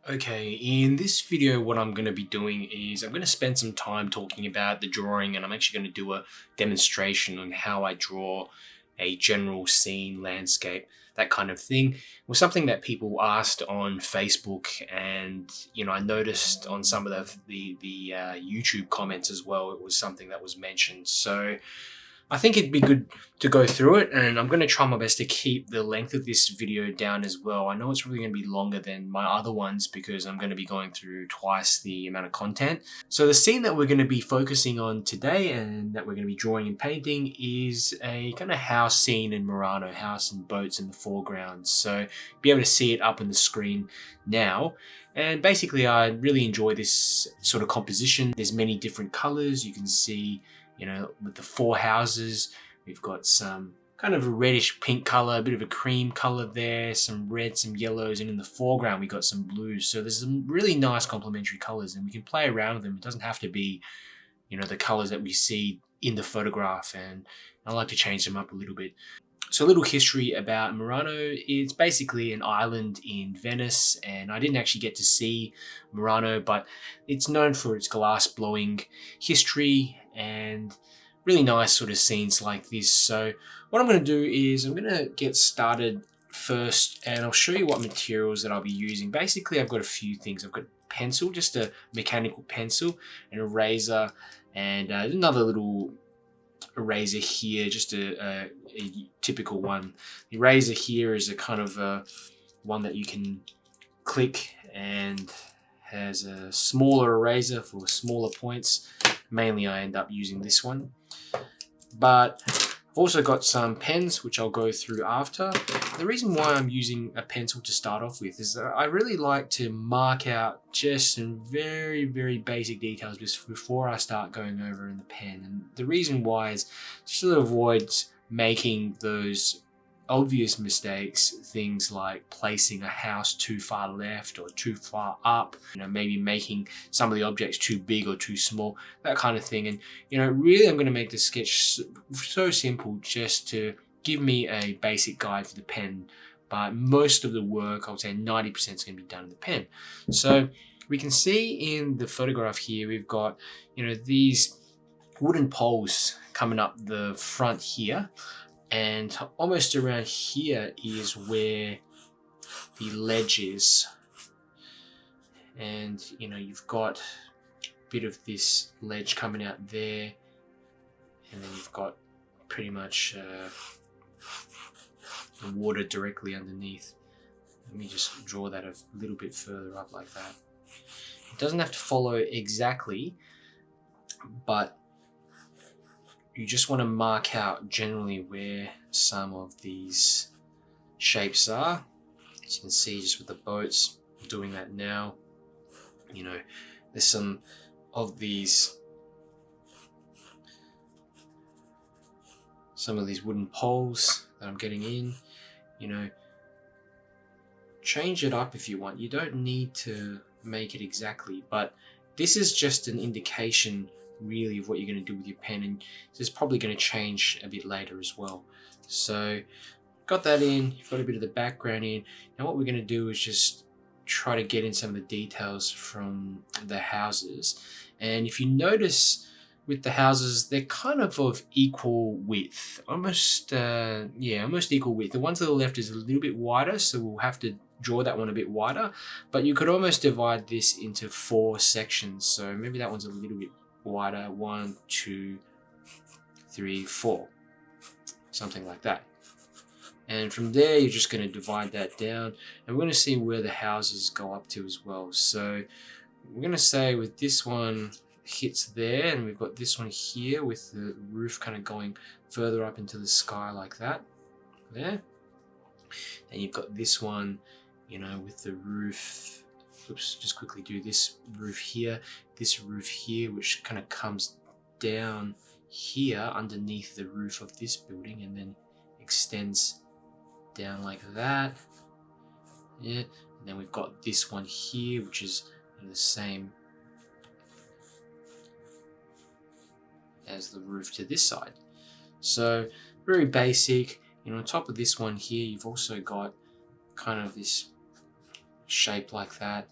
Okay, in this video what I'm going to be doing is I'm going to spend some time talking about the drawing, and I'm actually going to do a demonstration on how I draw a general scene, landscape, that kind of thing. It was something that people asked on Facebook, and I noticed on some of the YouTube comments as well. It was something that was mentioned, so I think it'd be good to go through it, and I'm going to try my best to keep the length of this video down as well. I know it's probably going to be longer than my other ones because I'm going to be going through twice the amount of content. So the scene that we're going to be focusing on today and that we're going to be drawing and painting is a kind of house scene in Murano, house and boats in the foreground. So you'll be able to see it up on the screen now. And basically I really enjoy this sort of composition. There's many different colors. You can see with the four houses, we've got some kind of a reddish pink color, a bit of a cream color there, some red, some yellows, and in the foreground we got some blues. So there's some really nice complementary colors, and we can play around with them. It doesn't have to be, the colors that we see in the photograph, and I like to change them up a little bit. So a little history about Murano. It's basically an island in Venice, and I didn't actually get to see Murano, but it's known for its glass blowing history and really nice sort of scenes like this. So what I'm going to do is I'm going to get started first, and I'll show you what materials that I'll be using. Basically, I've got a few things. I've got pencil, just a mechanical pencil, an eraser, and another little eraser here, just a typical one. The eraser here is a kind of one that you can click and has a smaller eraser for smaller points. Mainly I end up using this one, but I've also got some pens which I'll go through after. The reason why I'm using a pencil to start off with is that I really like to mark out just some very, very basic details before I start going over in the pen. And the reason why is just to avoid making those obvious mistakes, things like placing a house too far left or too far up, maybe making some of the objects too big or too small, that kind of thing. And really I'm going to make the sketch so simple just to give me a basic guide for the pen, but most of the work, I would say 90% is going to be done in the pen. So we can see in the photograph here, we've got these wooden poles coming up the front here, and almost around here is where the ledge is. And you've got a bit of this ledge coming out there, and then you've got pretty much the water directly underneath. Let me just draw that a little bit further up like that. It doesn't have to follow exactly, but you just want to mark out generally where some of these shapes are. As you can see just with the boats, I'm doing that now. There's some of these wooden poles that I'm getting in. Change it up if you want. You don't need to make it exactly, but this is just an indication really of what you're going to do with your pen, and this is probably going to change a bit later as well. So got that in, you've got a bit of the background in. Now what we're going to do is just try to get in some of the details from the houses. And if you notice with the houses, they're kind of equal width, almost equal width. The one to the left is a little bit wider, so we'll have to draw that one a bit wider, but you could almost divide this into 4 sections. So maybe that one's a little bit wider, 1, 2, 3, 4, something like that. And from there you're just going to divide that down, and we're going to see where the houses go up to as well. So we're going to say with this one hits there, and we've got this one here with the roof kind of going further up into the sky like that there. And you've got this one with the roof, oops, just quickly do this roof here, which kind of comes down here underneath the roof of this building and then extends down like that. Yeah, and then we've got this one here, which is the same as the roof to this side. So very basic. On top of this one here, you've also got kind of this shape like that,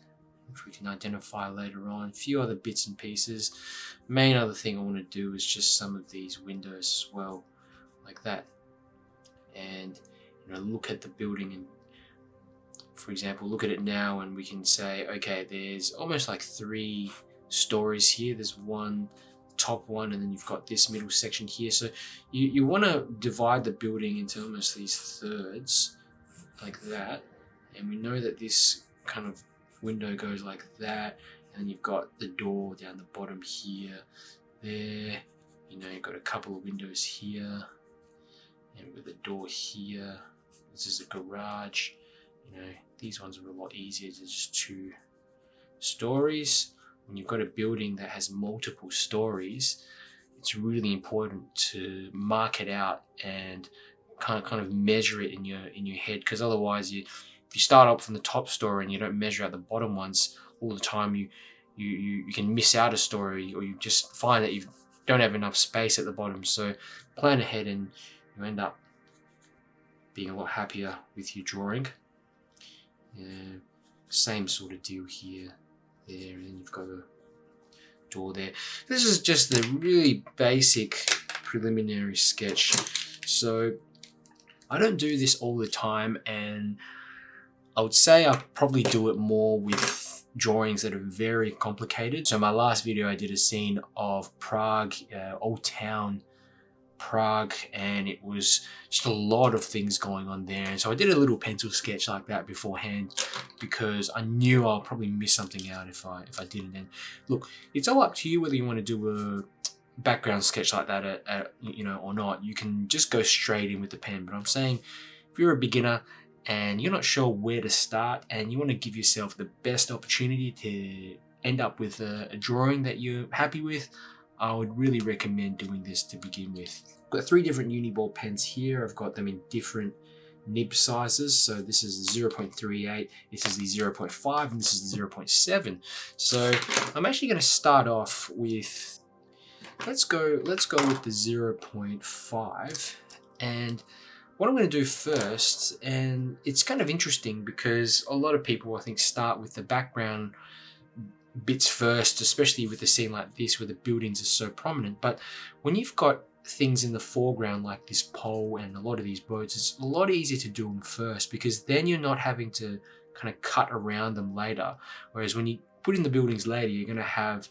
which we can identify later on. A few other bits and pieces. Main other thing I want to do is just some of these windows as well, like that. And look at the building, and for example, look at it now, and we can say, okay, there's almost like 3 stories here. There's one top one, and then you've got this middle section here. So you want to divide the building into almost these thirds, like that. And we know that this kind of window goes like that, and you've got the door down the bottom here, there. You've got a couple of windows here, and with a door here. This is a garage. These ones are a lot easier. There's just 2 stories. When you've got a building that has multiple stories, it's really important to mark it out and kind of measure it in your head, because otherwise if you start up from the top story and you don't measure out the bottom ones all the time, you can miss out a story, or you just find that you don't have enough space at the bottom. So plan ahead and you end up being a lot happier with your drawing. Same sort of deal here, there, and then you've got a door there. This is just the really basic preliminary sketch. So I don't do this all the time, and I would say I probably do it more with drawings that are very complicated. So my last video I did a scene of Prague, Old Town Prague, and it was just a lot of things going on there. And so I did a little pencil sketch like that beforehand, because I knew I'll probably miss something out if I didn't. And look, it's all up to you whether you want to do a background sketch like that or not. You can just go straight in with the pen. But I'm saying, if you're a beginner and you're not sure where to start, and you want to give yourself the best opportunity to end up with a drawing that you're happy with, I would really recommend doing this to begin with. I've got 3 different Uniball pens here. I've got them in different nib sizes. So this is the 0.38, this is the 0.5, and this is the 0.7. So I'm actually going to start off with, let's go with the 0.5. And what I'm going to do first, and it's kind of interesting because a lot of people, I think, start with the background bits first, especially with a scene like this where the buildings are so prominent. But when you've got things in the foreground like this pole and a lot of these boats, it's a lot easier to do them first, because then you're not having to kind of cut around them later. Whereas when you put in the buildings later, you're going to have,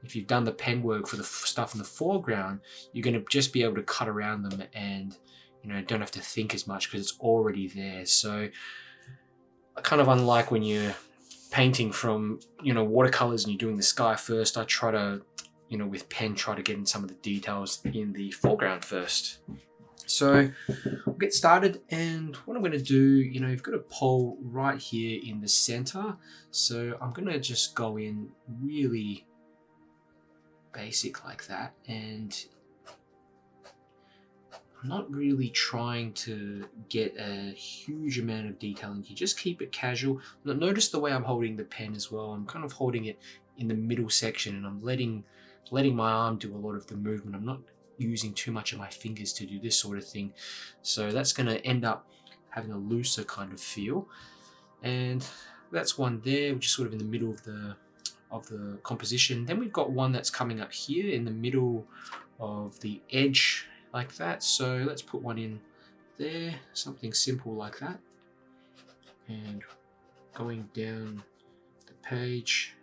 if you've done the pen work for the stuff in the foreground, you're going to just be able to cut around them and don't have to think as much because it's already there. So kind of unlike when you're painting from watercolors and you're doing the sky first, I try to with pen try to get in some of the details in the foreground first. So we'll get started, and what I'm going to do, you've got a pole right here in the center, so I'm going to just go in really basic like that, and I'm not really trying to get a huge amount of detail in here. Just keep it casual. Notice the way I'm holding the pen as well. I'm kind of holding it in the middle section, and I'm letting my arm do a lot of the movement. I'm not using too much of my fingers to do this sort of thing. So that's going to end up having a looser kind of feel. And that's one there, which is sort of in the middle of the composition. Then we've got one that's coming up here in the middle of the edge, like that. So let's put one in there, something simple like that. And going down the page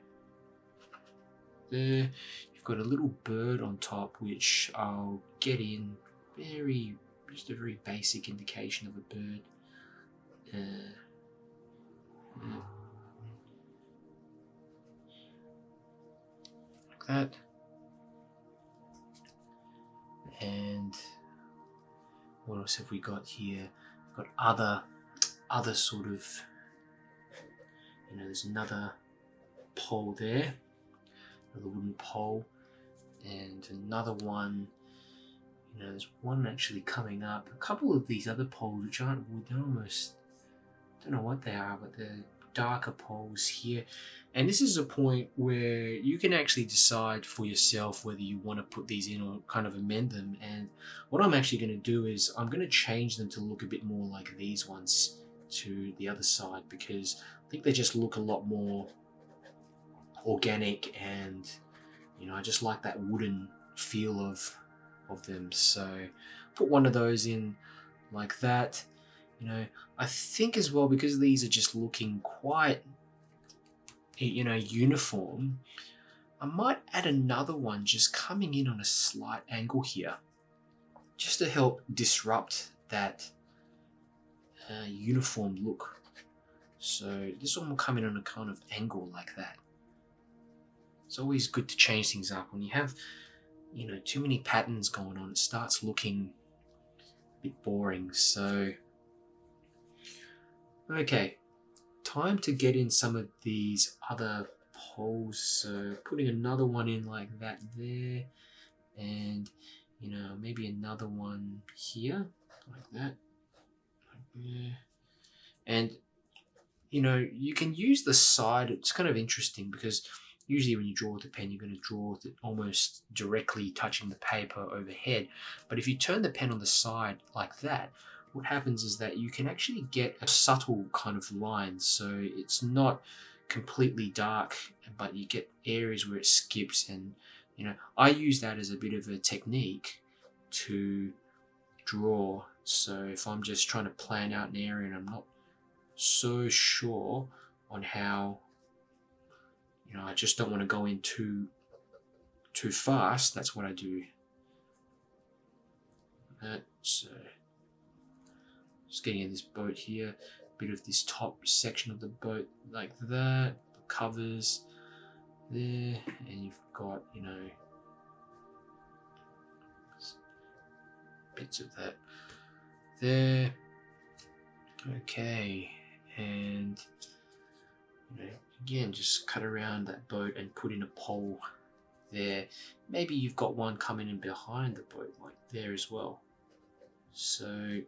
there, you've got a little bird on top, which I'll get in just a very basic indication of a bird. Like that. And what else have we got here? We've got other sort of, there's another pole there, another wooden pole, and another one. There's one actually coming up. A couple of these other poles which aren't wood, they're almost, don't know what they are, but they're darker poles here. And this is a point where you can actually decide for yourself whether you want to put these in or kind of amend them. And what I'm actually going to do is I'm going to change them to look a bit more like these ones to the other side, because I think they just look a lot more organic, and I just like that wooden feel of them. So put one of those in like that. I think as well, because these are just looking quite uniform, I might add another one just coming in on a slight angle here, just to help disrupt that uniform look. So this one will come in on a kind of angle like that. It's always good to change things up. When you have too many patterns going on, it starts looking a bit boring. So okay, time to get in some of these other poles. So putting another one in like that there, and maybe another one here like that, like there. And you can use the side. It's kind of interesting because usually when you draw with a pen, you're going to draw with it almost directly touching the paper overhead. But if you turn the pen on the side like that, what happens is that you can actually get a subtle kind of line. So it's not completely dark, but you get areas where it skips. And I use that as a bit of a technique to draw. So if I'm just trying to plan out an area and I'm not so sure on how, I just don't want to go in too fast, that's what I do. So just getting in this boat here, a bit of this top section of the boat like that, the covers there, and you've got bits of that there. Okay, and again, just cut around that boat and put in a pole there. Maybe you've got one coming in behind the boat like there as well. So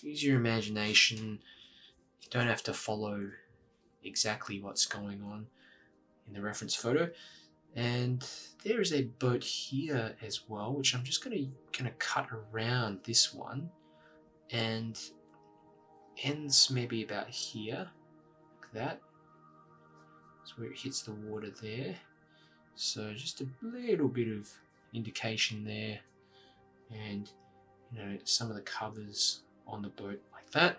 use your imagination. You don't have to follow exactly what's going on in the reference photo. And there is a boat here as well, which I'm just going to cut around this one, and ends maybe about here, like that. That's where it hits the water there. So just a little bit of indication there, and some of the covers on the boat like that.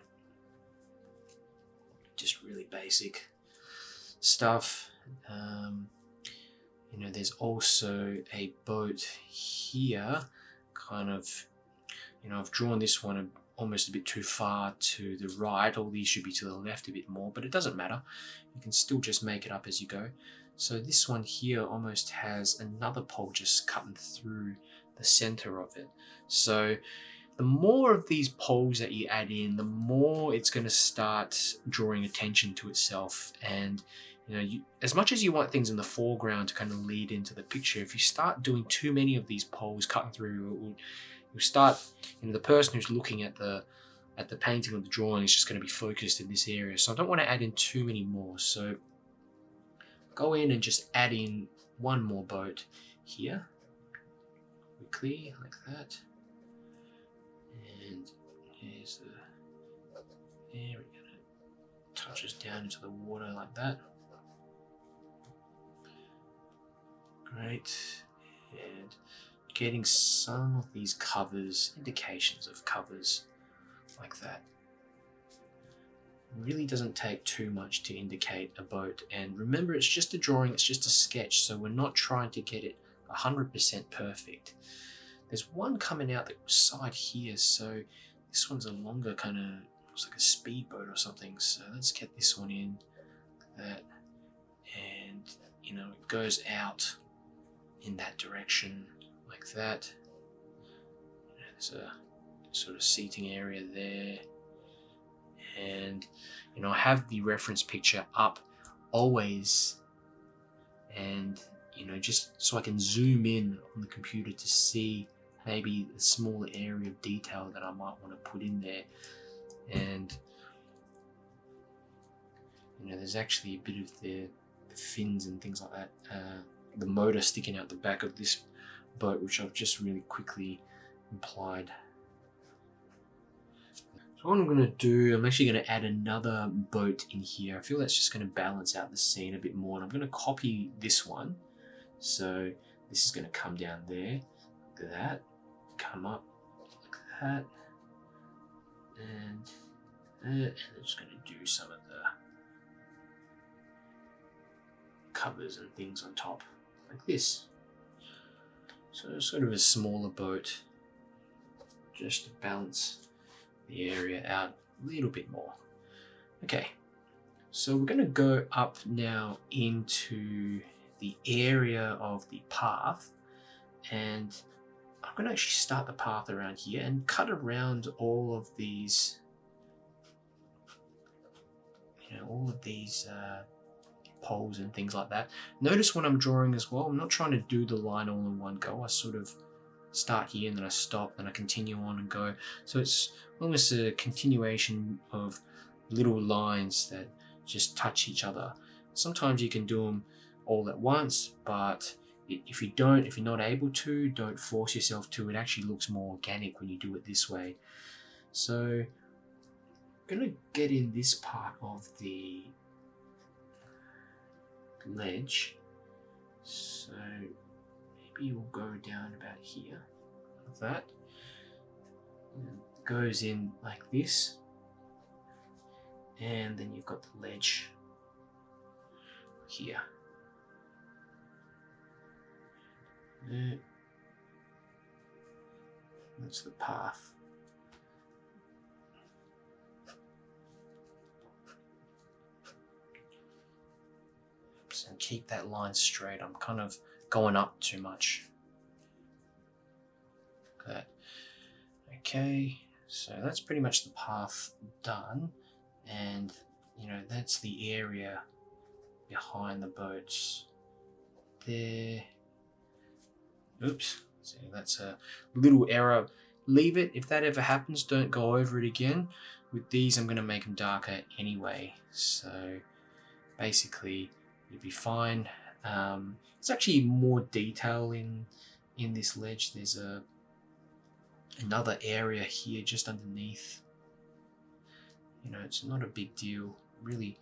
Just really basic stuff. There's also a boat here, kind of, I've drawn this one almost a bit too far to the right. All these should be to the left a bit more, but it doesn't matter. You can still just make it up as you go. So this one here almost has another pole just cutting through the center of it. So the more of these poles that you add in, the more it's going to start drawing attention to itself. And as much as you want things in the foreground to kind of lead into the picture, if you start doing too many of these poles cutting through, you'll start, the person who's looking at the painting or the drawing is just going to be focused in this area. So I don't want to add in too many more. So go in and just add in one more boat here, quickly, like that. And here's there we go. Touches down into the water like that. Great. And getting some of these covers, indications of covers like that. Really doesn't take too much to indicate a boat. And remember, it's just a drawing, it's just a sketch, so we're not trying to get it 100% perfect. There's one coming out the side here, so this one's a longer kind of, looks like a speedboat or something. So let's get this one in like that, and it goes out in that direction like that. There's a sort of seating area there, and I have the reference picture up always, and just so I can zoom in on the computer to see maybe a smaller area of detail that I might want to put in there. And there's actually a bit of the fins and things like that, the motor sticking out the back of this boat, which I've just really quickly implied. So what I'm going to do, I'm actually going to add another boat in here. I feel that's just going to balance out the scene a bit more. And I'm going to copy this one. So this is going to come down there, like that, come up like that, and I'm just going to do some of the covers and things on top, like this. So sort of a smaller boat, just to balance the area out a little bit more. Okay, so we're going to go up now into the area of the path, and I'm going to actually start the path around here and cut around all of these, all of these poles and things like that. Notice when I'm drawing as well, I'm not trying to do the line all in one go. I sort of start here and then I stop, then I continue on and go. So it's almost a continuation of little lines that just touch each other. Sometimes you can do them all at once, but if you're not able to, don't force yourself to. It actually looks more organic when you do it this way. So I'm gonna get in this part of the ledge. So maybe we'll go down about here, like that. And it goes in like this, and then you've got the ledge here. That's the path. Oops, and keep that line straight. I'm kind of going up too much. Like that. Okay, so that's pretty much the path done, and that's the area behind the boats there. Oops, so that's a little error. Leave it. If that ever happens, don't go over it again. With these, I'm going to make them darker anyway, so basically you'll be fine. There's actually more detail in this ledge. There's another area here just underneath. It's not a big deal really.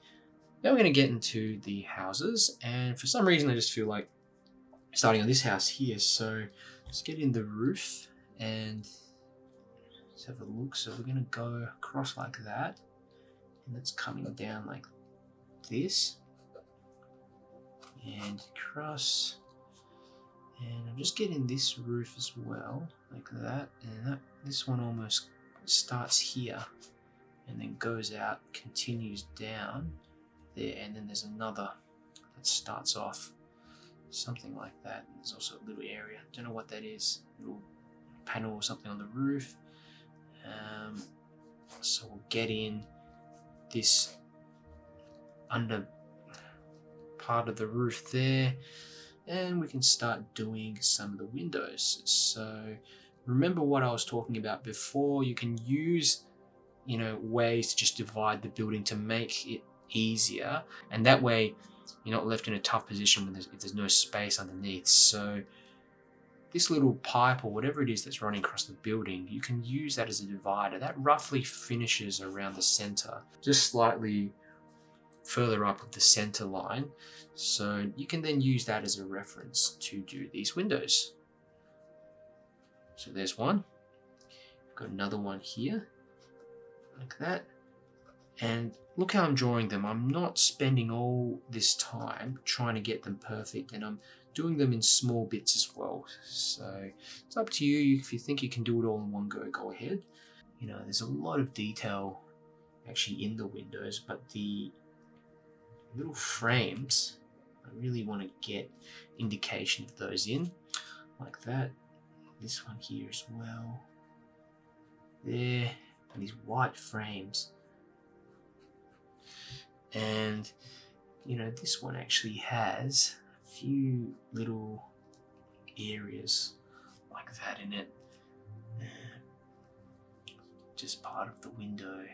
Now we're going to get into the houses, and for some reason I just feel like starting on this house here. So let's get in the roof and let's have a look. So we're going to go across like that, and it's coming down like this and across, and I'm just getting this roof as well, like that, and this one almost starts here and then goes out, continues down there, and then there's another that starts off something like that. And there's also a little area, don't know what that is, little panel or something on the roof. So we'll get in this under part of the roof there, and we can start doing some of the windows. So remember what I was talking about before. You can use ways to just divide the building to make it easier, and that way you're not left in a tough position when if there's no space underneath. So this little pipe or whatever it is that's running across the building, you can use that as a divider. That roughly finishes around the center, just slightly further up of the center line. So you can then use that as a reference to do these windows. So there's one. We've got another one here, like that. And look how I'm drawing them. I'm not spending all this time trying to get them perfect, and I'm doing them in small bits as well. So it's up to you. If you think you can do it all in one go, go ahead. There's a lot of detail actually in the windows, but the little frames, I really want to get indication of those in, like that. This one here as well. There, and these white frames. And this one actually has a few little areas like that in it, just part of the window.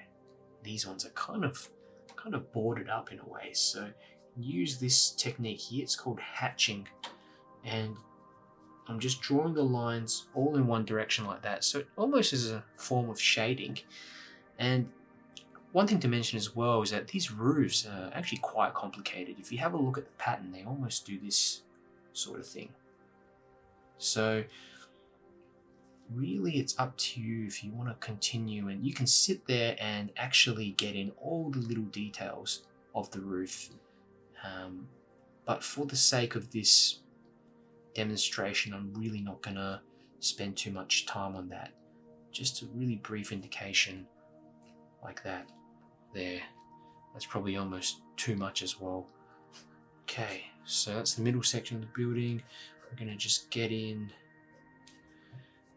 These ones are kind of boarded up in a way, so use this technique here. It's called hatching, and I'm just drawing the lines all in one direction like that, so it almost is a form of shading. And one thing to mention as well is that these roofs are actually quite complicated. If you have a look at the pattern, they almost do this sort of thing. So really it's up to you if you want to continue, and you can sit there and actually get in all the little details of the roof. But for the sake of this demonstration, I'm really not going to spend too much time on that. Just a really brief indication like that there. That's probably almost too much as well. Okay, so that's the middle section of the building. We're going to just get in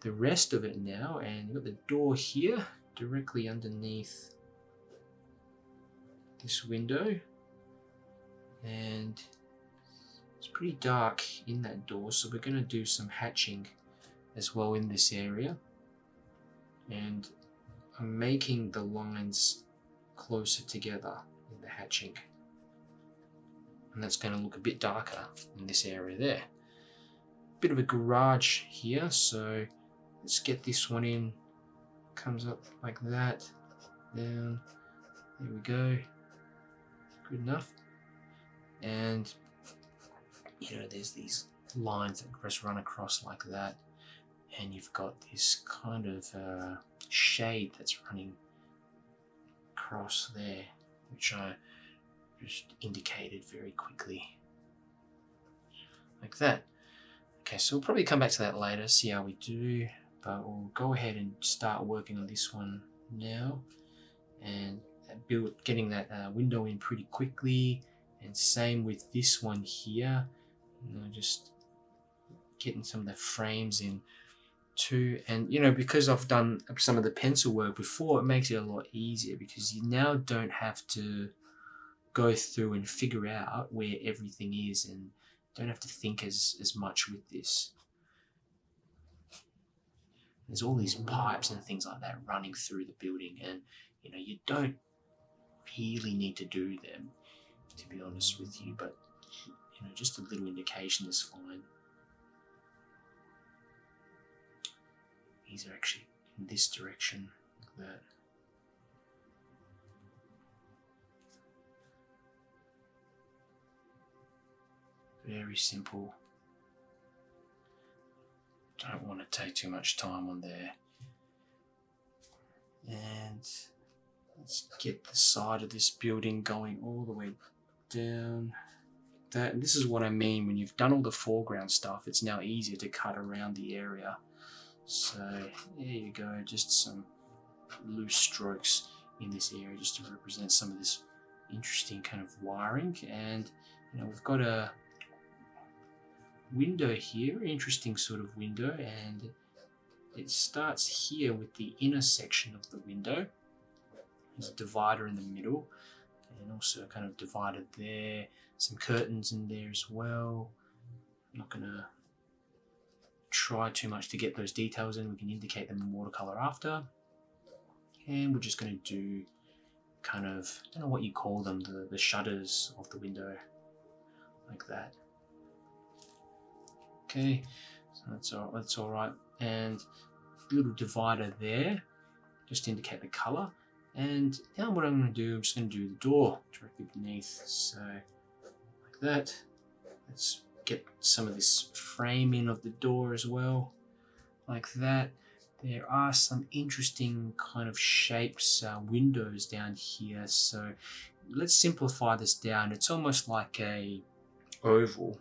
the rest of it now, and you've got the door here directly underneath this window, and it's pretty dark in that door, so we're going to do some hatching as well in this area, and I'm making the lines closer together in the hatching, and that's going to look a bit darker in this area there. Bit of a garage here, so let's get this one in. Comes up like that, down, there we go, good enough. And you know, there's these lines that just run across like that, and you've got this kind of shade that's running across there, which I just indicated very quickly like that. Okay, so we'll probably come back to that later, see how we do, but we'll go ahead and start working on this one now, and getting that window in pretty quickly, and same with this one here. You know, just getting some of the frames in too. And you know, because I've done some of the pencil work before, it makes it a lot easier, because you now don't have to go through and figure out where everything is, and don't have to think as much with this. There's all these pipes and things like that running through the building, and you know, you don't really need to do them, to be honest with you, but you know, just a little indication is fine. These are actually in this direction, like that. Very simple. Don't want to take too much time on there. And let's get the side of this building going all the way down. That, and this is what I mean when you've done all the foreground stuff, it's now easier to cut around the area. So there you go, just some loose strokes in this area just to represent some of this interesting kind of wiring. And you know, we've got a window here, interesting sort of window, and it starts here with the inner section of the window. There's a divider in the middle, and also kind of divided there, some curtains in there as well. I'm not going to try too much to get those details in, we can indicate them in watercolor after. And we're just going to do kind of, I don't know what you call them, the shutters of the window, like that. Okay, so that's all right. And a little divider there, just to indicate the color. And now what I'm going to do, I'm just going to do the door directly beneath. So like that. Let's get some of this framing of the door as well, like that. There are some interesting kind of shapes, windows down here. So let's simplify this down. It's almost like a oval.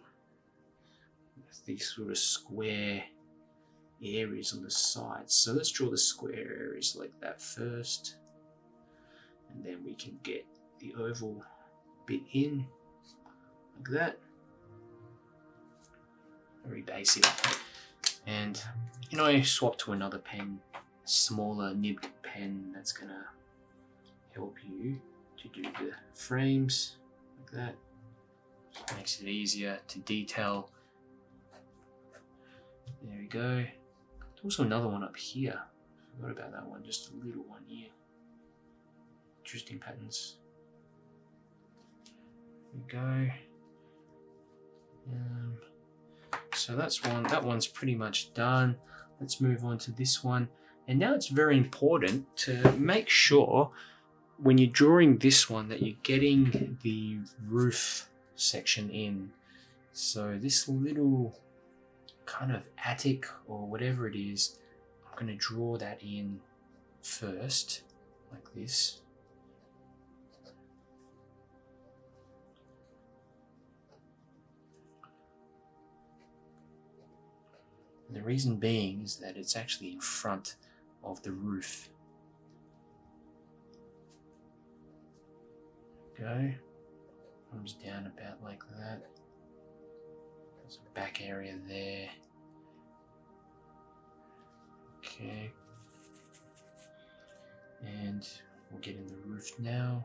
These sort of square areas on the sides. So let's draw the square areas like that first, and then we can get the oval bit in like that. Very basic. And you know, I swap to another pen, a smaller nibbed pen that's gonna help you to do the frames like that. Just makes it easier to detail. There we go. There's also another one up here. Forgot about that one, just a little one here. Interesting patterns. There we go. So that's one. That one's pretty much done. Let's move on to this one. And now it's very important to make sure when you're drawing this one that you're getting the roof section in. So this little kind of attic or whatever it is, I'm going to draw that in first, like this. And the reason being is that it's actually in front of the roof. Go. Comes down about like that. There's a back area there. Okay. And we'll get in the roof now.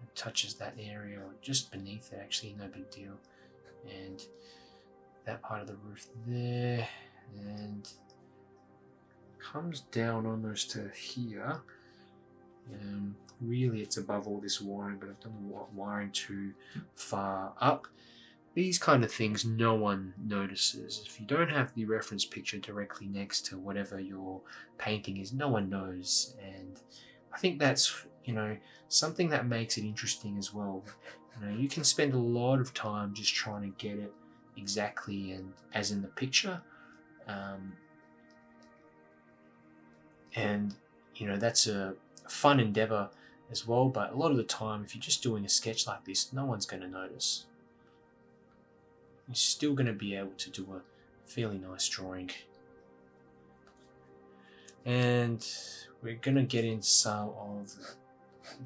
It touches that area or just beneath it, actually, no big deal. And that part of the roof there, and comes down almost to here. Really it's above all this wiring, but I've done the wiring too far up. These kind of things no one notices. If you don't have the reference picture directly next to whatever your painting is, no one knows. And I think that's, something that makes it interesting as well. You can spend a lot of time just trying to get it exactly and as in the picture. And that's a fun endeavor as well, but a lot of the time if you're just doing a sketch like this, no one's going to notice. You're still going to be able to do a fairly nice drawing. And we're going to get into some of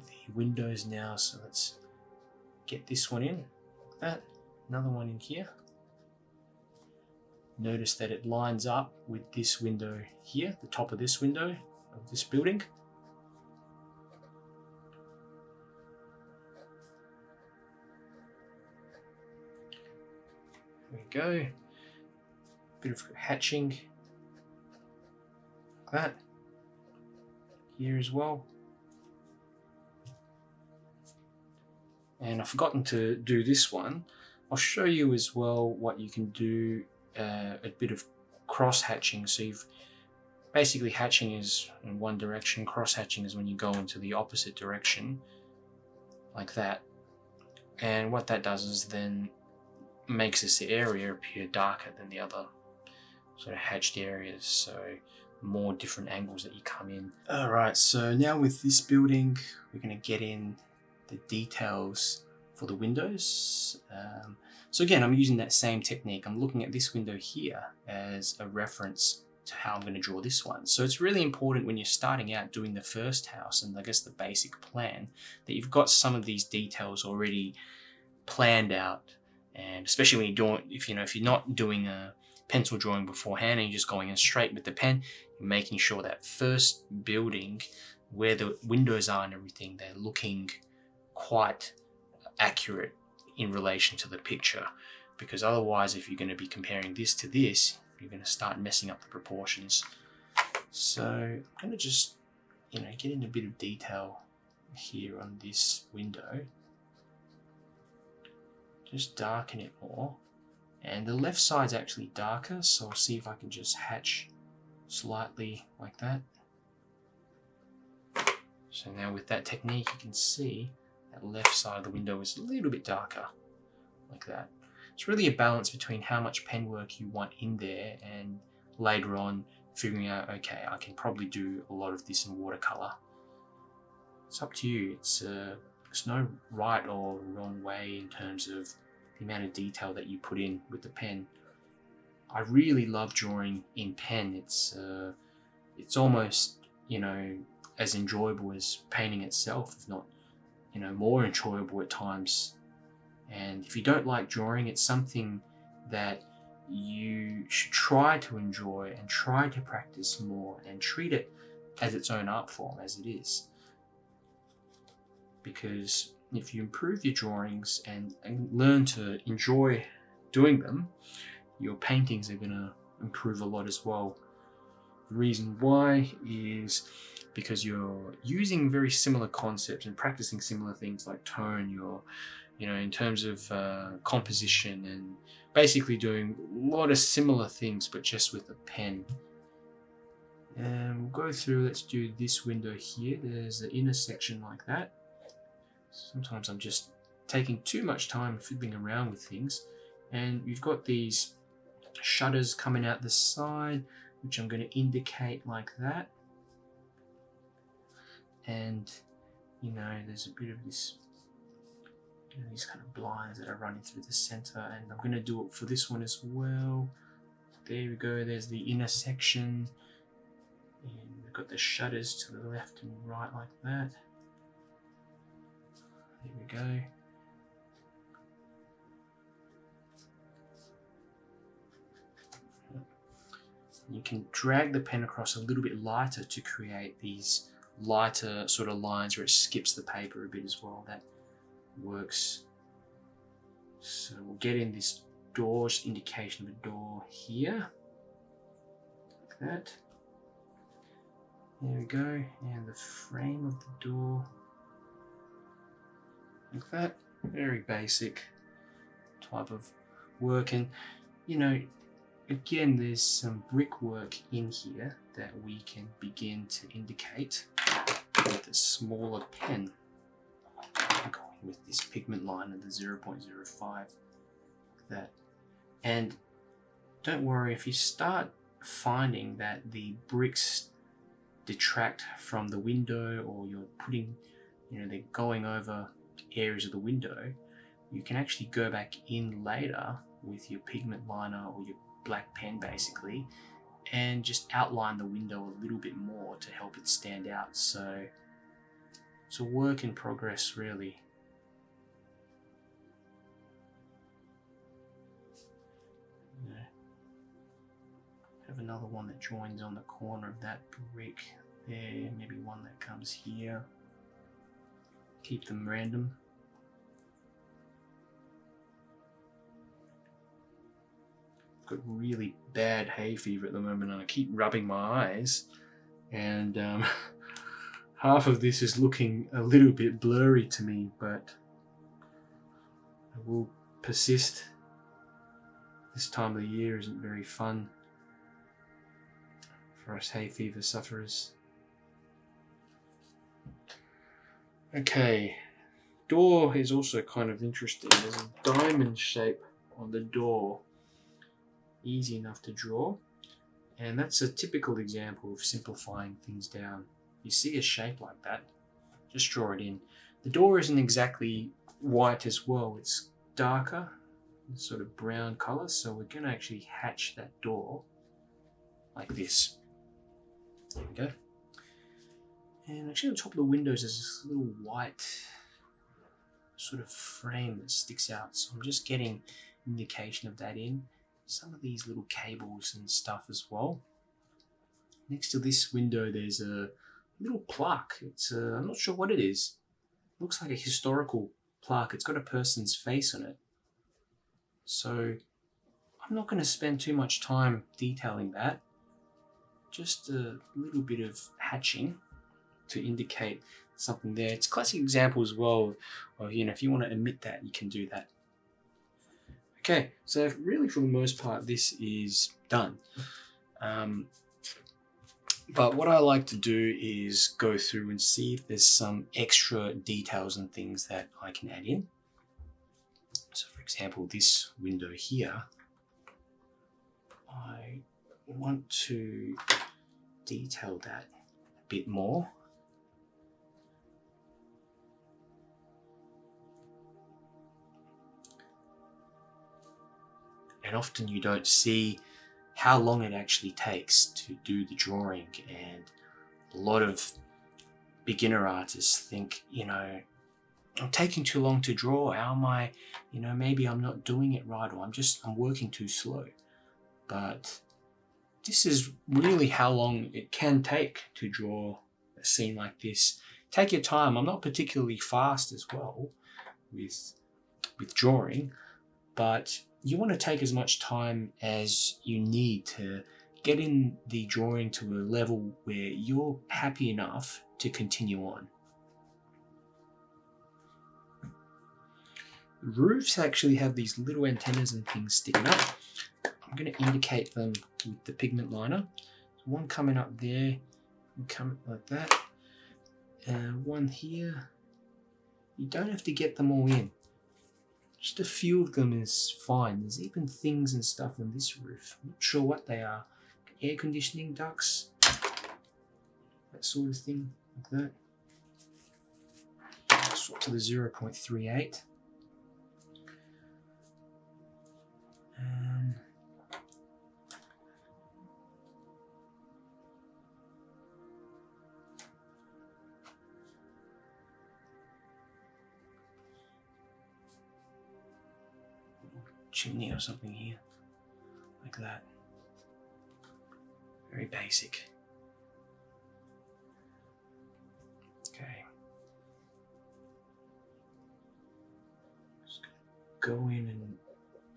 the windows now, so let's get this one in like that, another one in here. Notice that it lines up with this window here, the top of this window of this building. There we go. Bit of hatching like that here as well. And I've forgotten to do this one. I'll show you as well what you can do. A bit of cross hatching. So you've basically, hatching is in one direction, cross hatching is when you go into the opposite direction like that. And what that does is then makes this area appear darker than the other sort of hatched areas, so more different angles that you come in. Alright, so now with this building we're going to get in the details for the windows. So again, I'm using that same technique. I'm looking at this window here as a reference to how I'm going to draw this one. So it's really important when you're starting out doing the first house, and I guess the basic plan, that you've got some of these details already planned out. And especially when you're doing, if you're not doing a pencil drawing beforehand and you're just going in straight with the pen, you're making sure that first building, where the windows are and everything, they're looking quite accurate in relation to the picture, because otherwise if you're going to be comparing this to this, you're going to start messing up the proportions. So I'm going to just get in a bit of detail here on this window, just darken it more, and the left side's actually darker, so I'll see if I can just hatch slightly like that. So now with that technique you can see that left side of the window is a little bit darker, like that. It's really a balance between how much pen work you want in there and later on figuring out, okay, I can probably do a lot of this in watercolor. It's up to you. There's no right or wrong way in terms of the amount of detail that you put in with the pen. I really love drawing in pen. It's almost, as enjoyable as painting itself, if not more enjoyable at times. And if you don't like drawing, it's something that you should try to enjoy and try to practice more and treat it as its own art form, as it is. Because if you improve your drawings and learn to enjoy doing them, your paintings are going to improve a lot as well. The reason why is because you're using very similar concepts and practicing similar things like tone, in terms of composition, and basically doing a lot of similar things but just with a pen. And we'll go through, let's do this window here. There's the inner section like that. Sometimes I'm just taking too much time fiddling around with things. And you've got these shutters coming out the side, which I'm going to indicate like that. And you know, there's a bit of this, you know, these kind of blinds that are running through the center, and I'm going to do it for this one as well. There we go, there's the inner section, and we've got the shutters to the left and right like that. There we go. You can drag the pen across a little bit lighter to create these lighter sort of lines where it skips the paper a bit as well. That works. So we'll get in this door, just indication of a door here, like that. There we go, and the frame of the door, like that. Very basic type of work, and you know, again, there's some brickwork in here that we can begin to indicate with a smaller pen. I'm going with this pigment line of the 0.05, like that. And don't worry if you start finding that the bricks detract from the window, or you're putting, you know, they're going over areas of the window, you can actually go back in later with your pigment liner or your black pen basically, and just outline the window a little bit more to help it stand out. So it's a work in progress really. Have another one that joins on the corner of that brick there, maybe one that comes here. Keep them random. Got really bad hay fever at the moment, and I keep rubbing my eyes, and half of this is looking a little bit blurry to me, but I will persist. This time of the year isn't very fun for us hay fever sufferers. Okay, door is also kind of interesting. There's a diamond shape on the door. Easy enough to draw, and that's a typical example of simplifying things down. You see a shape like that, just draw it in. The door isn't exactly white as well, it's darker, sort of brown color, so we're going to actually hatch that door like this. There we go. And actually on top of the windows there's this little white sort of frame that sticks out, so I'm just getting indication of that in. Some of these little cables and stuff as well. Next to this window there's a little plaque. It's I'm not sure what it is. It looks like a historical plaque. It's got a person's face on it. So I'm not going to spend too much time detailing that. Just a little bit of hatching to indicate something there. It's a classic example as well of, you know, if you want to omit that, you can do that. Okay, so really for the most part this is done. But what I like to do is go through and see if there's some extra details and things that I can add in. So for example, this window here, I want to detail that a bit more. And often you don't see how long it actually takes to do the drawing, and a lot of beginner artists think, you know, I'm taking too long to draw, how am I, you know, maybe I'm not doing it right, or I'm working too slow. But this is really how long it can take to draw a scene like this. Take your time. I'm not particularly fast as well with drawing, but you want to take as much time as you need to get in the drawing to a level where you're happy enough to continue on. Roofs actually have these little antennas and things sticking up. I'm going to indicate them with the pigment liner. So one coming up there, come like that, and one here. You don't have to get them all in. Just a few of them is fine. There's even things and stuff on this roof. I'm not sure what they are. Air conditioning ducts, that sort of thing, like that. Swap to the 0.38. Chimney or something here, like that. Very basic. Okay. Just go in and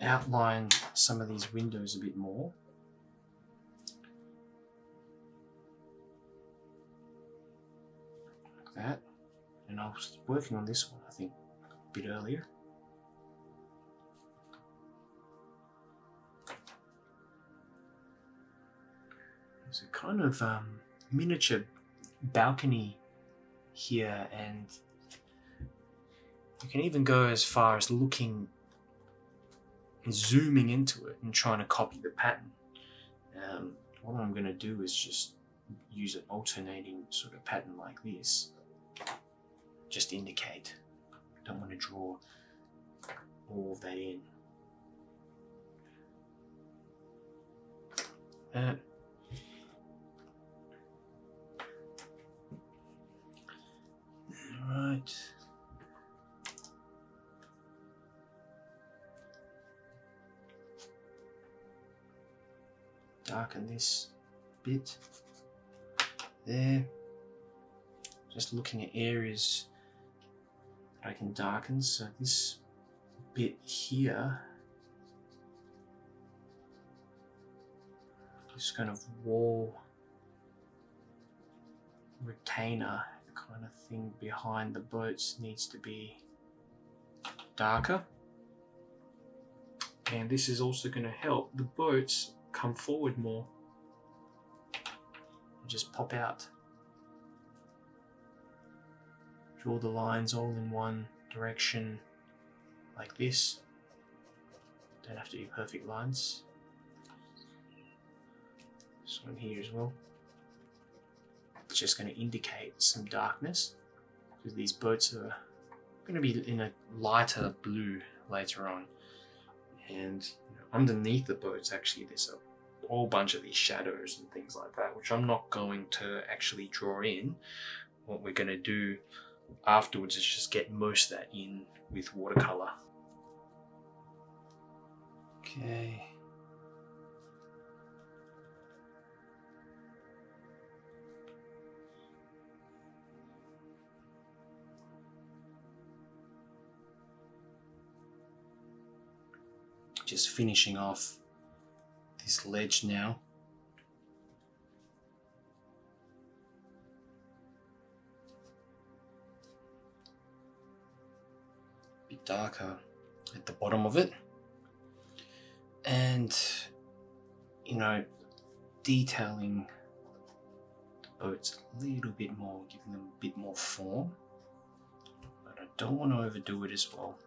outline some of these windows a bit more. Like that. And I was working on this one, I think, a bit earlier. There's a kind of miniature balcony here, and you can even go as far as looking and zooming into it and trying to copy the pattern. What I'm going to do is just use an alternating sort of pattern like this, just to indicate. I don't want to draw all of that in. Right. Darken this bit there. Just looking at areas that I can darken. So this bit here, this kind of wall retainer kind of thing behind the boats needs to be darker, and this is also going to help the boats come forward more and just pop out. Draw the lines all in one direction like this. Don't have to be perfect lines. This one here as well. It's just going to indicate some darkness, because these boats are going to be in a lighter blue later on. And underneath the boats, actually, there's a whole bunch of these shadows and things like that, which I'm not going to actually draw in. What we're going to do afterwards is just get most of that in with watercolor. Okay. Just finishing off this ledge now. A bit darker at the bottom of it. And, detailing the boats a little bit more, giving them a bit more form. But I don't want to overdo it as well.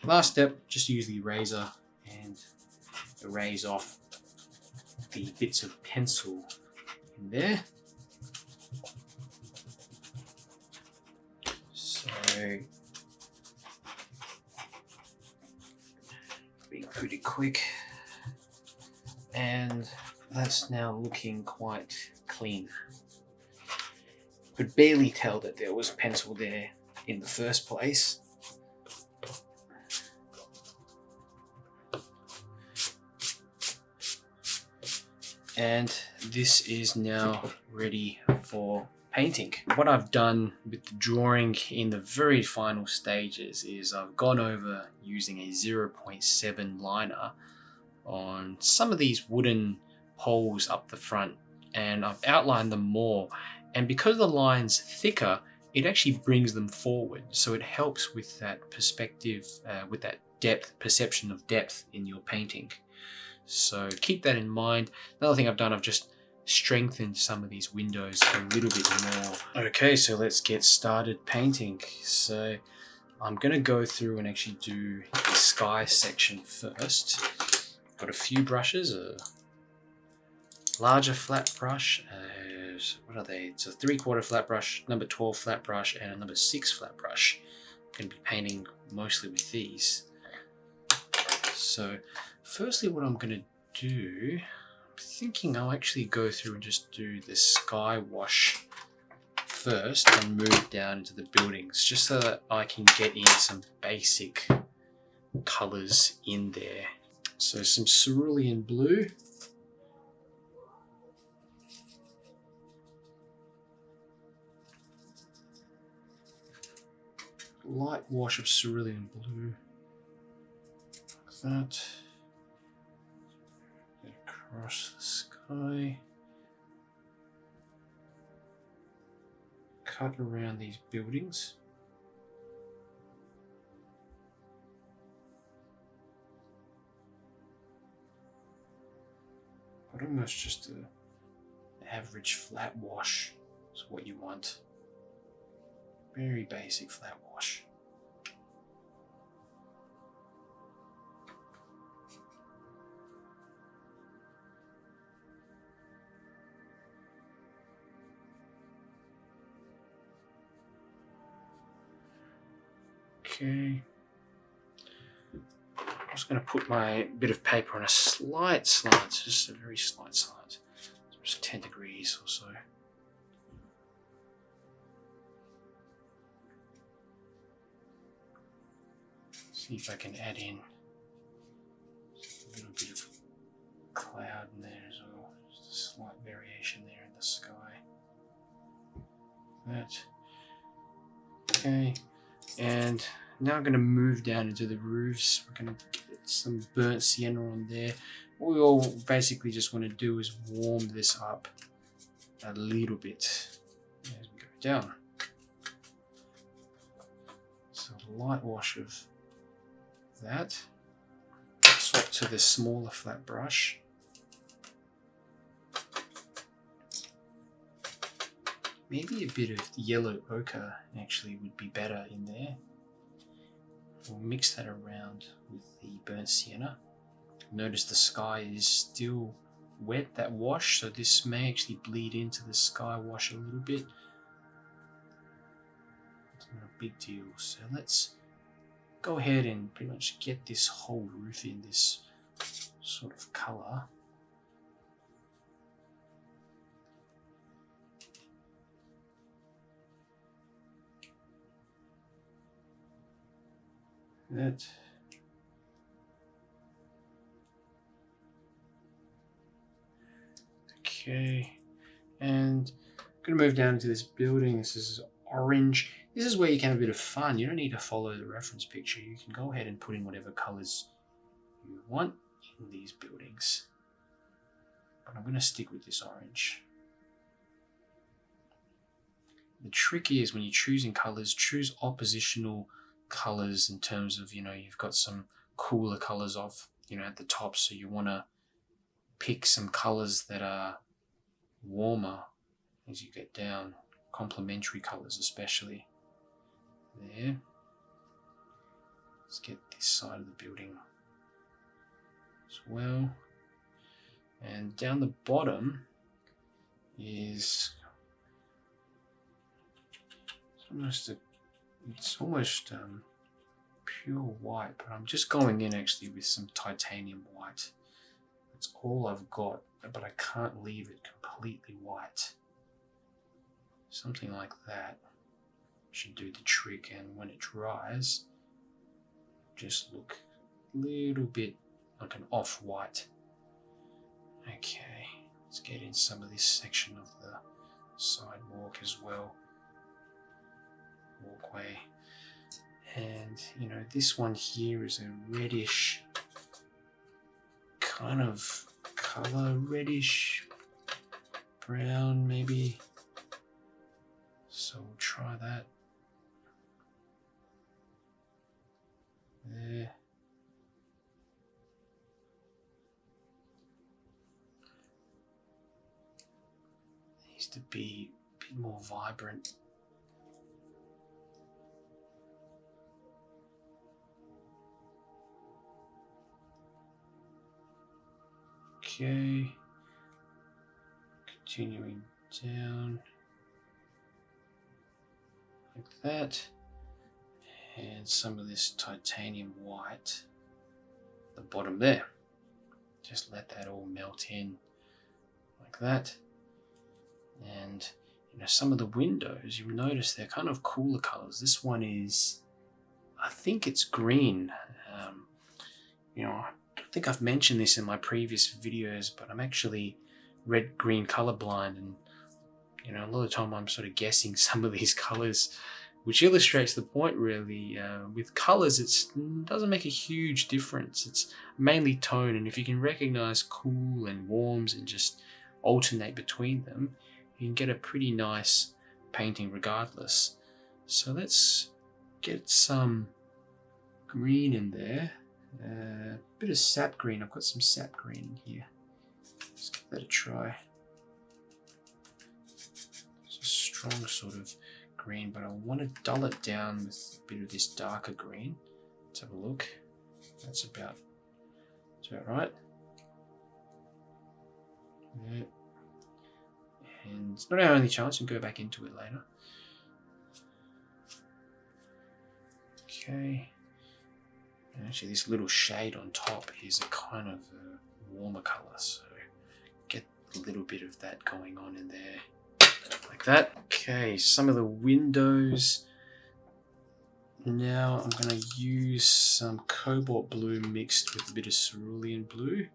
Last step, just use the eraser and erase off the bits of pencil in there. So, be pretty quick. And that's now looking quite clean. Could barely tell that there was pencil there in the first place. And this is now ready for painting. What I've done with the drawing in the very final stages is I've gone over using a 0.7 liner on some of these wooden poles up the front, and I've outlined them more, and because the line's thicker it actually brings them forward, so it helps with that perspective, with that perception of depth in your painting. So keep that in mind. Another thing I've done, I've just strengthened some of these windows a little bit more. Okay, so let's get started painting. So I'm going to go through and actually do the sky section first. Got a few brushes, a larger flat brush, what are they? It's a 3/4 flat brush, number 12 flat brush, and a number 6 flat brush. I'm going to be painting mostly with these. So firstly, what I'm going to do, I'm thinking I'll actually go through and just do the sky wash first and move down into the buildings, just so that I can get in some basic colors in there. So some cerulean blue, light wash of cerulean blue, like that, across the sky, cut around these buildings. But almost just an average flat wash is what you want. Very basic flat wash. Okay. I'm just going to put my bit of paper on a slight slant, just a very slight slant, just 10 degrees or so. See if I can add in a little bit of cloud in there as well, just a slight variation there in the sky. That. Okay, and now I'm going to move down into the roofs. We're going to get some burnt sienna on there. What we all basically just want to do is warm this up a little bit as we go down. So a light wash of that. Swap to the smaller flat brush. Maybe a bit of yellow ochre actually would be better in there. We'll mix that around with the burnt sienna. Notice the sky is still wet, that wash, so this may actually bleed into the sky wash a little bit. It's not a big deal. So let's go ahead and pretty much get this whole roof in this sort of color. That. Okay, and I'm going to move down into this building. This is orange. This is where you can have a bit of fun. You don't need to follow the reference picture. You can go ahead and put in whatever colors you want in these buildings. But I'm going to stick with this orange. The trick is when you're choosing colors, choose oppositional colors in terms of, you've got some cooler colors off, at the top, so you want to pick some colors that are warmer as you get down, complementary colors especially. There. Let's get this side of the building as well. And down the bottom is it's almost pure white, but I'm just going in actually with some titanium white. That's all I've got but I can't leave it completely white. Something like that should do the trick, and when it dries, just look a little bit like an off-white. Okay, let's get in some of this section of the sidewalk as well. Walkway. And you know, this one here is a reddish kind of color, reddish brown maybe. So we'll try that. There. Needs to be a bit more vibrant. Okay, continuing down like that, and some of this titanium white at the bottom there. Just let that all melt in like that. And you know, some of the windows, you'll notice they're kind of cooler colors. This one is, I think it's green. You know, I don't think I've mentioned this in my previous videos, but I'm actually red-green colorblind, and you know, a lot of the time I'm sort of guessing some of these colors, which illustrates the point really. With colors, it doesn't make a huge difference. It's mainly tone, and if you can recognize cool and warms and just alternate between them, you can get a pretty nice painting regardless. So let's get some green in there. A bit of sap green. I've got some sap green in here. Let's give that a try. It's a strong sort of green, but I want to dull it down with a bit of this darker green. Let's have a look. That's about right. Yeah. And it's not our only chance, we'll go back into it later. Okay. And actually this little shade on top is a kind of a warmer color, so get a little bit of that going on in there, like that. Okay, some of the windows. Now I'm going to use some cobalt blue mixed with a bit of cerulean blue.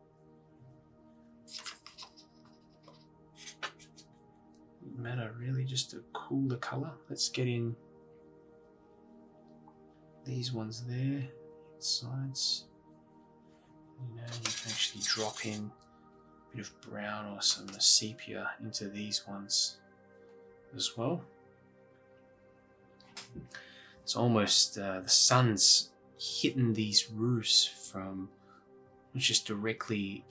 Doesn't matter really, just a cooler color. Let's get in these ones there. Sides. You know, you can actually drop in a bit of brown or some sepia into these ones as well. It's almost the sun's hitting these roofs from just directly